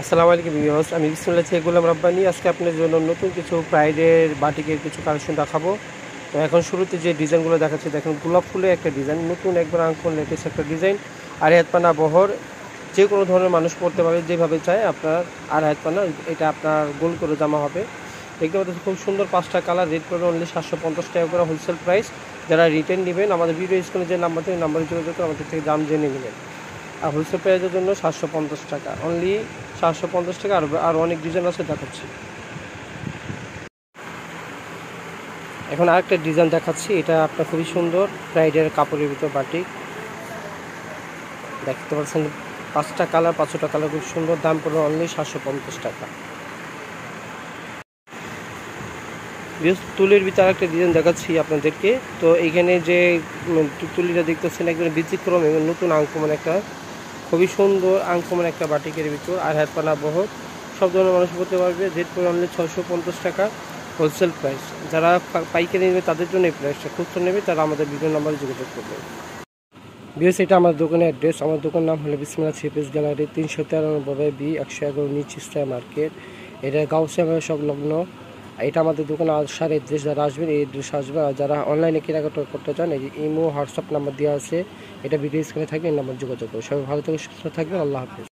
আসসালামু আলাইকুম ভিউয়ার্স, আমি বিসমিল্লাহ থেকে গোলাম রাব্বানি। আজকে আপনাদের জন্য নতুন কিছু প্রাইডের বাটিকের কিছু কালেকশন দেখাবো। তো এখন শুরুতে যে ডিজাইনগুলো দেখাচ্ছি, দেখেন গোলাপ ফুলের একটা ডিজাইন, নতুন একবার আঙ্কন লেটেস্ট একটা ডিজাইন। আর হাত পানা বহর যে কোনো ধরনের মানুষ পরতে পারবে, যেভাবে চায় আপনার। আর হাত পানা এটা আপনার গোল করে জামা হবে। দেখতে পাচ্ছেন খুব সুন্দর 5টা কালার, রেড করে অনলি 750 টাকা করে হোলসেল প্রাইস। যারা রিটেল নেবেন আমাদের ভিডিও স্ক্রিনে যে নাম্বার থেকে নাম্বারে যোগাযোগ করে আমাদের থেকে দাম জেনে নেবেন। আর হোলসেল প্রাইসের জন্য 750 টাকা, অনলি 750 টাকা। আর অনেক ডিজাইন আছে, দেখাচ্ছি। এখন আরেকটা ডিজাইন দেখাচ্ছি, এটা আপনার খুবই সুন্দর প্রাইডের কাপড়ের ভিতর বাটিক। দেখতে পাচ্ছেন 5টা কালার, 5টা কালার খুব সুন্দর, দাম পড়বে অনলি 750 টাকা। তুলির ভিতরে একটা ডিজাইন দেখাচ্ছি আপনাদেরকে। তো এইখানে যে তুলিটা দেখতেছেন একদম ব্যতিক্রম এবং নতুন আঙ্কমন একটা, খুবই সুন্দর আঙ্কমন একটা বাটিকের ভিতর। আর হাত পানা বহর সব ধরনের মানুষ করতে পারবে। রেট করে অনলি 650 টাকা হোলসেল প্রাইস। যারা পাইকারি নেবে তাদের জন্য এই প্রাইসটা, খুচরো নেবে তারা আমাদের ভিডিও নাম্বারে যোগাযোগ করবে। বিএস এটা আমার দোকানের অ্যাড্রেস। আমার দোকান নাম হলো বিসমিল্লাহ থ্রি পিস গ্যালারি, 393 বি 111 নিচ ইস্টার মার্কেট। এটা গাউসিয়া সংলগ্ন। এটা আমাদের দোকানে আসার অ্যাড্রেস, যারা আসবেন এই অ্যাড্রেস আসবে। আর যারা অনলাইনে কেনাকাটা করতে চান, এই ইমো হোয়াটসঅ্যাপ নাম্বার দেওয়া আছে, এটা ভিডিও স্ক্রিনে থাকবে, এই নাম্বার যোগাযোগ করবে। সবাই ভালো থেকে সুস্থ থাকবেন। আল্লাহ হাফেজ।